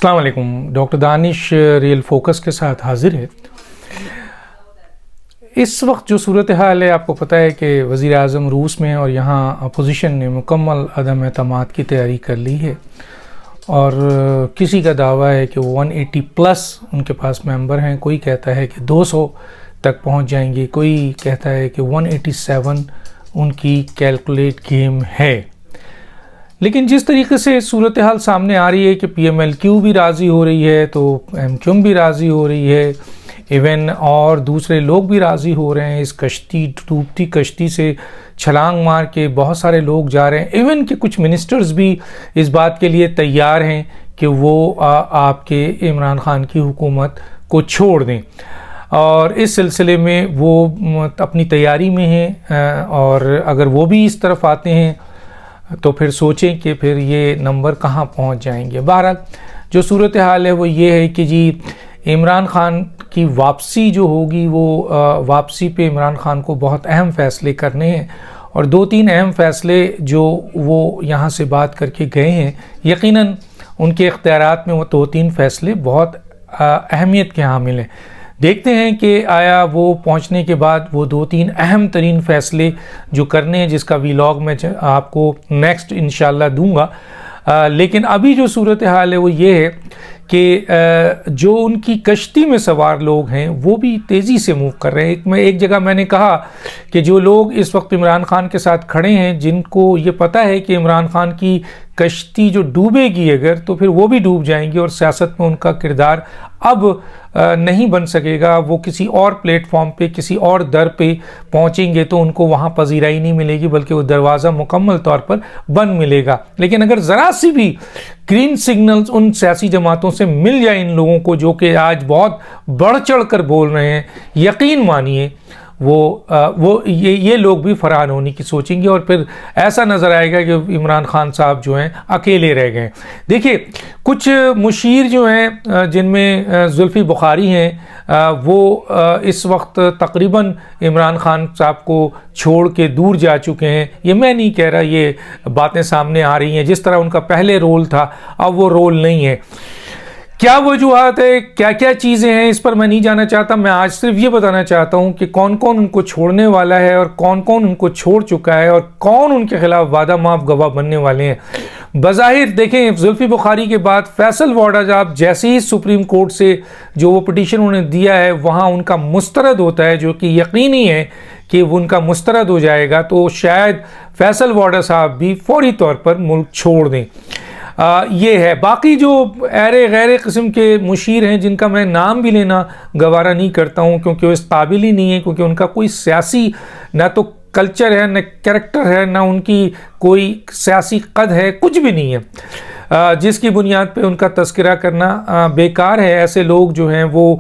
अस्सलाम वालेकुम। Doctor Danish real focus के साथ हाजिर है। इस वक्त जो सूरत हाल है, आपको पता है कि वज़ीर आज़म रूस में और यहाँ अपोजिशन ने मुकम्मल अदम एतमाद की तैयारी कर ली है और किसी का दावा है कि 180 प्लस उनके पास मेंबर हैं। कोई कहता है कि 200 तक पहुँच जाएंगे, कोई कहता है कि 187 उनकी कैलकुलेट गेम है। लेकिन जिस तरीके से सूरत हाल सामने आ रही है कि PMLQ भी राज़ी हो रही है, तो MQM भी राज़ी हो रही है, इवन और दूसरे लोग भी राज़ी हो रहे हैं। इस कश्ती, डूबती कश्ती से छलांग मार के बहुत सारे लोग जा रहे हैं। इवन कि कुछ मिनिस्टर्स भी इस बात के लिए तैयार हैं कि वो आपके इमरान खान की हुकूमत को छोड़ दें, और इस सिलसिले में वो अपनी तैयारी में हैं। और अगर वो भी इस तरफ आते हैं तो फिर सोचें कि फिर ये नंबर कहाँ पहुँच जाएंगे। बहरहाल जो सूरत हाल है वो ये है कि जी इमरान खान की वापसी जो होगी, वो वापसी पे इमरान खान को बहुत अहम फ़ैसले करने हैं, और 2-3 अहम फ़ैसले जो वो यहाँ से बात करके गए हैं, यकीनन उनके इख्तियारात में वो 2-3 फ़ैसले बहुत अहमियत के हामिल हैं। देखते हैं कि आया वो पहुंचने के बाद वो 2-3 अहम तरीन फ़ैसले जो करने हैं, जिसका वीलॉग मैं आपको नेक्स्ट इंशाल्लाह दूंगा। लेकिन अभी जो सूरत हाल है वो ये है कि जो उनकी कश्ती में सवार लोग हैं वो भी तेज़ी से मूव कर रहे हैं। एक जगह मैंने कहा कि जो लोग इस वक्त इमरान खान के साथ खड़े हैं, जिनको ये पता है कि इमरान खान की कश्ती जो डूबेगी अगर, तो फिर वो भी डूब जाएंगी और सियासत में उनका किरदार अब नहीं बन सकेगा। वो किसी और प्लेटफॉर्म पे, किसी और दर पे पहुंचेंगे तो उनको वहाँ पजीराई नहीं मिलेगी, बल्कि वो दरवाज़ा मुकम्मल तौर पर बंद मिलेगा। लेकिन अगर ज़रा सी भी ग्रीन सिग्नल्स उन सियासी जमातों से मिल जाए इन लोगों को, जो कि आज बहुत बढ़ चढ़ कर बोल रहे हैं, यकीन मानिए वो ये लोग भी फरार होने की सोचेंगे, और फिर ऐसा नज़र आएगा कि इमरान खान साहब जो हैं अकेले रह गए। देखिए, कुछ मुशीर जो हैं, जिनमें जुल्फ़ी बुखारी हैं, वो इस वक्त तकरीबन इमरान खान साहब को छोड़ के दूर जा चुके हैं। ये मैं नहीं कह रहा, ये बातें सामने आ रही हैं। जिस तरह उनका पहले रोल था, अब वो रोल नहीं है। क्या वजूहात है, क्या क्या चीज़ें हैं, इस पर मैं नहीं जाना चाहता। मैं आज सिर्फ ये बताना चाहता हूँ कि कौन कौन उनको छोड़ने वाला है और कौन कौन उनको छोड़ चुका है और कौन उनके खिलाफ वादा माफ गवाह बनने वाले हैं। बज़ाहिर देखें, जुल्फ़ी बुखारी के बाद फैसल वाडा आप जैसे ही सुप्रीम कोर्ट से जो वो पिटीशन उन्होंने दिया है वहाँ उनका मुस्तरद होता है, जो कि यकीनी है कि वो उनका मुस्तरद हो जाएगा, तो शायद फैसल वाडा साहब भी फौरी तौर पर मुल्क छोड़ दें। ये है। बाकी जो ऐरे गैरे किस्म के मुशीर हैं, जिनका मैं नाम भी लेना गवारा नहीं करता हूँ, क्योंकि वो इस काबिल ही नहीं है, क्योंकि उनका कोई सियासी ना तो कल्चर है, न कैरेक्टर है, ना उनकी कोई सियासी कद है, कुछ भी नहीं है, जिसकी बुनियाद पे उनका तस्करा करना बेकार है। ऐसे लोग जो हैं वो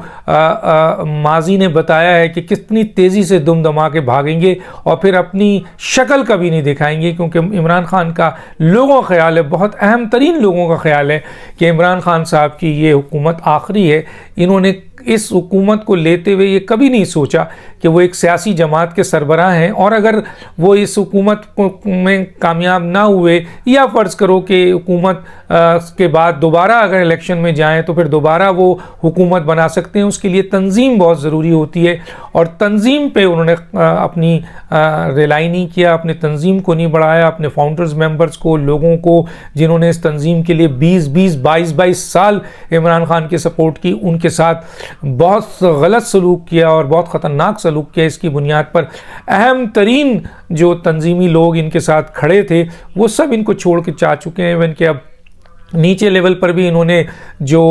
माजी ने बताया है कि कितनी तेज़ी से दुम दमा के भागेंगे और फिर अपनी शक्ल कभी नहीं दिखाएंगे, क्योंकि इमरान खान का लोगों का ख्याल है, बहुत अहम तरीन लोगों का ख्याल है कि इमरान खान साहब की ये हुकूमत आखिरी है। इन्होंने इस हुकूमत को लेते हुए ये कभी नहीं सोचा कि वो एक सियासी जमात के सरबराह हैं, और अगर वो इस हुकूमत में कामयाब ना हुए, या फ़र्ज़ करो कि हुकूमत के बाद दोबारा अगर इलेक्शन में जाएं तो फिर दोबारा वो हुकूमत बना सकते हैं। उसके लिए तंजीम बहुत ज़रूरी होती है, और तंजीम पे उन्होंने अपनी रिलाई नहीं किया, अपने तंजीम को नहीं बढ़ाया, अपने फाउंडर्स मेंबर्स को, लोगों को जिन्होंने इस तंजीम के लिए 20-20, 22-22 साल इमरान खान की सपोर्ट की, उनके साथ बहुत गलत सलूक किया और बहुत ख़तरनाक सलूक किया। इसकी बुनियाद पर अहम तरीन जो तंजीमी लोग इनके साथ खड़े थे वो सब इनको छोड़ के जा चुके हैं। इवन के अब नीचे लेवल पर भी इन्होंने जो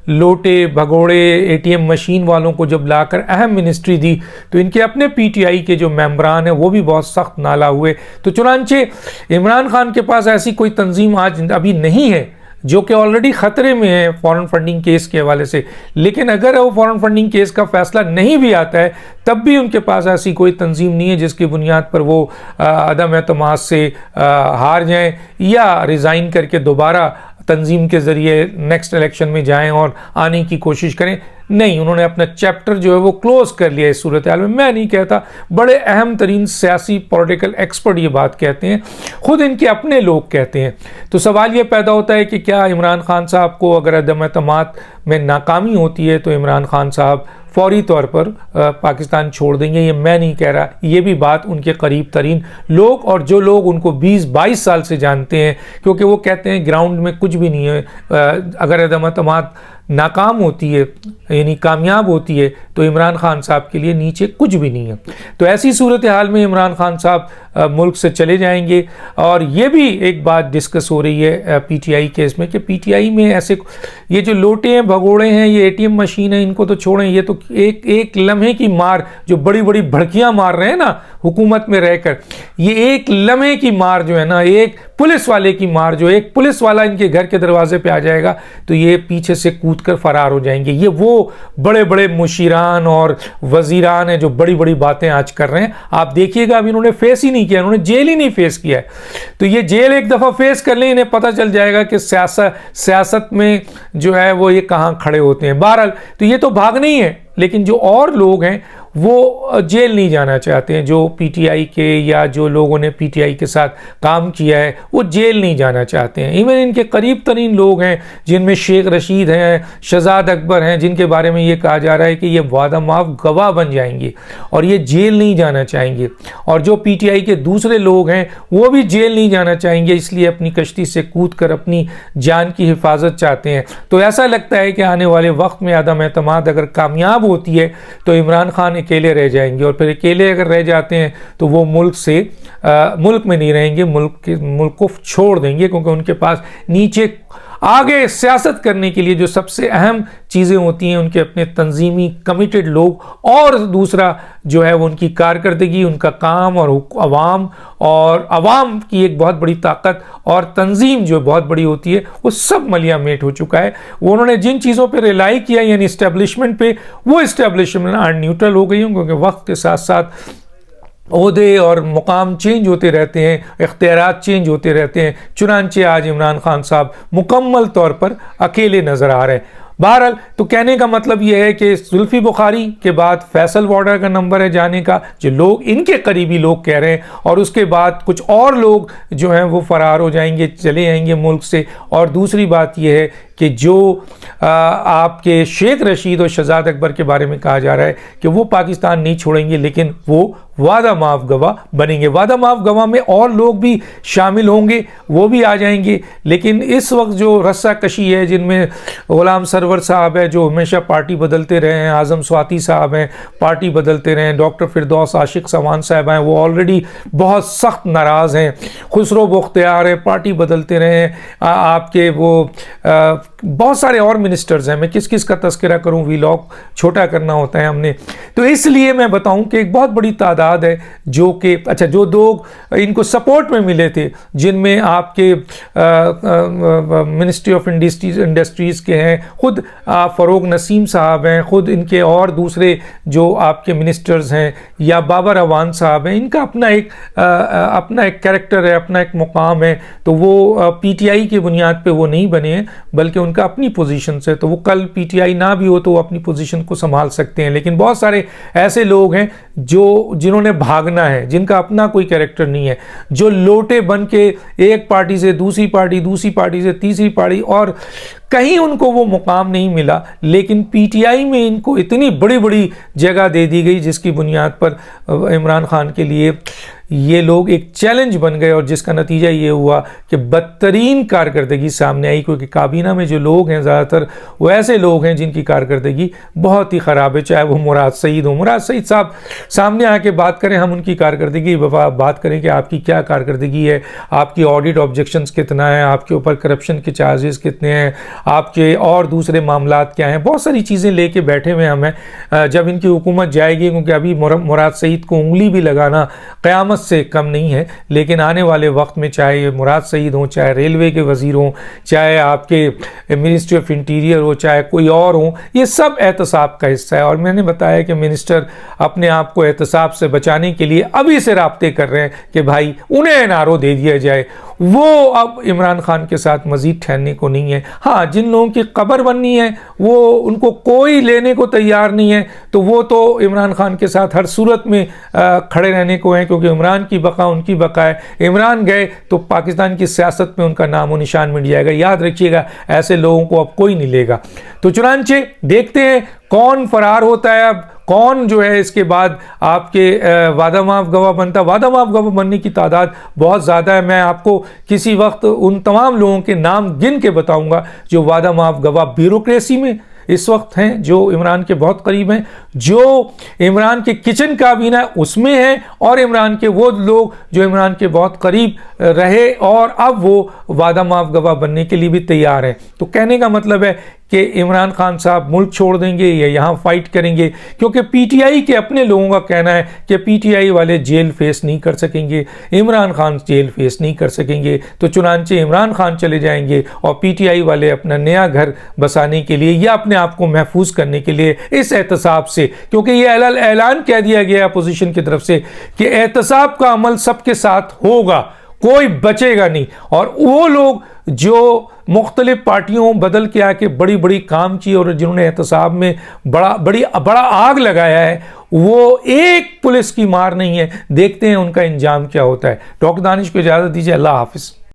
लोटे भगोड़े ATM मशीन वालों को जब लाकर अहम मिनिस्ट्री दी, तो इनके अपने PTI के जो मेंबरान हैं वो भी बहुत सख्त नाला हुए। तो चुनांचे इमरान खान के पास ऐसी कोई तंजीम आज अभी नहीं है जो कि ऑलरेडी ख़तरे में है फॉरेन फंडिंग केस के हवाले से। लेकिन अगर वो फॉरेन फंडिंग केस का फ़ैसला नहीं भी आता है, तब भी उनके पास ऐसी कोई तंजीम नहीं है जिसकी बुनियाद पर वो अदम एतमाद से हार जाएं या रिज़ाइन करके दोबारा तंजीम के ज़रिए नेक्स्ट इलेक्शन में जाएं और आने की कोशिश करें। नहीं, उन्होंने अपना चैप्टर जो है वो क्लोज कर लिया इस सूरत हाल में। मैं नहीं कहता, बड़े अहम तरीन सियासी पॉलिटिकल एक्सपर्ट ये बात कहते हैं, खुद इनके अपने लोग कहते हैं। तो सवाल ये पैदा होता है कि क्या इमरान खान साहब को अगर अदम एतमाद में नाकामी होती है तो इमरान खान साहब फौरी तौर पर पाकिस्तान छोड़ देंगे? ये मैं नहीं कह रहा, ये भी बात उनके करीब तरीन लोग और जो लोग उनको 20-22 साल से जानते हैं, क्योंकि वो कहते हैं ग्राउंड में कुछ भी नहीं है। अगर अदम एतमाद नाकाम होती है यानी कामयाब होती है तो इमरान खान साहब के लिए नीचे कुछ भी नहीं है। तो ऐसी सूरत हाल में इमरान खान साहब मुल्क से चले जाएंगे। और ये भी एक बात डिस्कस हो रही है पीटीआई केस में कि पीटीआई में ऐसे ये जो लोटे हैं, भगोड़े हैं, ये एटीएम मशीन है, इनको तो छोड़ें, ये तो एक लम्हे की मार, जो बड़ी बड़ी भड़कियां मार रहे हैं ना हुकूमत में रहकर, ये एक लम्हे की मार जो है ना, एक पुलिस वाले की मार, जो एक पुलिस वाला इनके घर के दरवाजे पे आ जाएगा तो ये पीछे से कूद कर फरार हो जाएंगे। ये वो बड़े बड़े मुशीरान और वजीरान हैं जो बड़ी बड़ी बातें आज कर रहे हैं। आप देखिएगा, अभी इन्होंने फेस ही नहीं किया, इन्होंने जेल ही नहीं फेस किया है। तो ये जेल एक दफ़ा फेस कर लें, इन्हें पता चल जाएगा कि सियासत में जो है वो ये कहाँ खड़े होते हैं। बहरहाल तो ये तो भागना ही है, लेकिन जो और लोग हैं वो जेल नहीं जाना चाहते हैं। जो पीटीआई के या जो लोगों ने पीटीआई के साथ काम किया है वो जेल नहीं जाना चाहते हैं। इवन इनके करीब तरीन लोग हैं जिनमें शेख रशीद हैं, शहजाद अकबर हैं, जिनके बारे में ये कहा जा रहा है कि ये वादा माफ गवाह बन जाएंगे और ये जेल नहीं जाना चाहेंगे। और जो पीटीआई के दूसरे लोग हैं वो भी जेल नहीं जाना चाहेंगे, इसलिए अपनी कश्ती से कूद कर अपनी जान की हिफाजत चाहते हैं। तो ऐसा लगता है कि आने वाले वक्त में अदम एतमाद अगर कामयाब होती है तो इमरान खान अकेले रह जाएंगे, और फिर अकेले अगर रह जाते हैं तो वो मुल्क में नहीं रहेंगे, मुल्क को छोड़ देंगे, क्योंकि उनके पास नीचे आगे सियासत करने के लिए जो सबसे अहम चीज़ें होती हैं उनके अपने तंजीमी कमिटेड लोग, और दूसरा जो है वो उनकी कारकर्दगी, उनका काम और अवाम की एक बहुत बड़ी ताकत और तंजीम जो बहुत बड़ी होती है, वो सब मलिया मेट हो चुका है। वो उन्होंने जिन चीज़ों पे रिलाई किया यानी इस्टेब्लिशमेंट पे, वो इस्टेब्लिशमेंट न्यूट्रल हो गई हैं, क्योंकि वक्त के साथ साथ ओहदे और मुकाम चेंज होते रहते हैं, इख्तियारात चेंज होते रहते हैं। चुनांचे आज इमरान खान साहब मुकम्मल तौर पर अकेले नज़र आ रहे हैं। बहरहाल तो कहने का मतलब यह है कि जुल्फी बुखारी के बाद फैसल वाडा का नंबर है जाने का, जो लोग इनके करीबी लोग कह रहे हैं, और उसके बाद कुछ और लोग जो हैं वो फरार हो जाएंगे, चले जाएंगे मुल्क से। और दूसरी बात यह है कि जो आपके शेख रशीद और शहजाद अकबर के बारे में कहा जा रहा है कि वो पाकिस्तान नहीं छोड़ेंगे, लेकिन वो वादा माफ गवाह बनेंगे। वादा माफ गवाह में और लोग भी शामिल होंगे, वो भी आ जाएंगे। लेकिन इस वक्त जो रस्सा कशी है, जिनमें गुलाम सरवर साहब है जो हमेशा पार्टी बदलते रहे हैं, आज़म स्वाति साहब हैं पार्टी बदलते रहे हैं, डॉक्टर फिरदौस आशिक सवान साहब हैं वो ऑलरेडी बहुत सख्त नाराज़ हैं, खुसरो बख्तियार है पार्टी बदलते रहे हैं, आपके वो बहुत सारे और मिनिस्टर्स हैं। मैं किस किस का तस्करा करूं, वीलॉग छोटा करना होता है हमने, तो इसलिए मैं बताऊं कि एक बहुत बड़ी तादाद है जो कि जो लोग इनको सपोर्ट में मिले थे, जिनमें आपके मिनिस्ट्री ऑफ इंडस्ट्रीज़ के हैं, खुद फ़रोग नसीम साहब हैं, खुद इनके और दूसरे जो आपके मिनिस्टर्स हैं, या बाबर अवान साहब हैं, इनका अपना एक कैरेक्टर है, अपना एक मुकाम है। तो वो पीटीआई की बुनियाद पे वो नहीं बने हैं, बल्कि उनका अपनी पोजीशन से, तो वो कल पीटीआई ना भी हो तो वो अपनी पोजीशन को संभाल सकते हैं। लेकिन बहुत सारे ऐसे लोग हैं जिन्होंने भागना है, जिनका अपना कोई कैरेक्टर नहीं है, जो लोटे बन के एक पार्टी से दूसरी पार्टी से तीसरी पार्टी, और कहीं उनको वो मुकाम नहीं मिला, लेकिन पीटीआई में इनको इतनी बड़ी बड़ी जगह दे दी गई जिसकी बुनियाद पर इमरान खान के लिए ये लोग एक चैलेंज बन गए, और जिसका नतीजा ये हुआ कि बदतरीन कारकर्दगी सामने आई। क्योंकि काबीना में जो लोग हैं ज़्यादातर वो ऐसे लोग हैं जिनकी कारकर्दगी बहुत ही ख़राब है, चाहे वो मुराद सईद हो। मुराद सईद साहब सामने आके बात करें, हम उनकी कारकर्दगी बात करें कि आपकी क्या कारकर्दगी है, आपकी ऑडिट ऑब्जेक्शंस कितना है, आपके ऊपर करप्शन के चार्जेस कितने हैं, आपके और दूसरे मामलात क्या हैं, बहुत सारी चीज़ें लेके बैठे हुए हमें। जब इनकी हुकूमत जाएगी, क्योंकि अभी मुराद सईद को उंगली भी लगाना क़यामत से कम नहीं है, लेकिन आने वाले वक्त में चाहे मुराद सईद हो, चाहे रेलवे के वज़ीर हों, चाहे आपके मिनिस्ट्री ऑफ इंटीरियर हो, चाहे कोई और हो, ये सब एहतसाब का हिस्सा है। और मैंने बताया कि मिनिस्टर अपने आप को एहतसाब से बचाने के लिए अभी से राब्ते कर रहे हैं कि भाई उन्हें एनआरओ दे दिया जाए, वो अब इमरान खान के साथ मज़ीद ठहरने को नहीं है। हाँ, जिन लोगों की कब्र बननी है वो उनको कोई लेने को तैयार नहीं है, तो वो तो इमरान खान के साथ हर सूरत में खड़े रहने को हैं, क्योंकि इमरान की बका उनकी बका है। इमरान गए तो पाकिस्तान की सियासत में उनका नामो निशान मिट जाएगा। याद रखिएगा, ऐसे लोगों को अब कोई नहीं लेगा। तो चुनांचे देखते हैं कौन फरार होता है, अब कौन जो है इसके बाद आपके वादा माफ गवाह बनता। वादा माफ गवाह बनने की तादाद बहुत ज़्यादा है। मैं आपको किसी वक्त उन तमाम लोगों के नाम गिन के बताऊंगा जो वादा माफ गवाह ब्यूरोक्रेसी में इस वक्त हैं, जो इमरान के बहुत करीब हैं, जो इमरान के किचन काबीना उसमें हैं, और इमरान के वो लोग जो इमरान के बहुत करीब रहे और अब वो वादा माफ गवाह बनने के लिए भी तैयार हैं। तो कहने का मतलब है कि इमरान खान साहब मुल्क छोड़ देंगे या यहाँ फाइट करेंगे, क्योंकि पीटीआई के अपने लोगों का कहना है कि पीटीआई वाले जेल फेस नहीं कर सकेंगे, इमरान खान जेल फेस नहीं कर सकेंगे। तो चुनांचे इमरान खान चले जाएंगे और पीटीआई वाले अपना नया घर बसाने के लिए या अपने आप को महफूज करने के लिए इस एहतसाब से, क्योंकि ये ऐलान कह दिया गया अपोजिशन की तरफ से कि एहतसाब का अमल सबके साथ होगा, कोई बचेगा नहीं। और वो लोग जो मुख्तलिफ पार्टियों बदल के आके बड़ी बड़ी काम की और जिन्होंने एहतसाब में बड़ा आग लगाया है, वो एक पुलिस की मार नहीं है। देखते हैं उनका इंजाम क्या होता है। डॉक्टर दानिश को इजाज़त दीजिए। अल्लाह हाफिज़।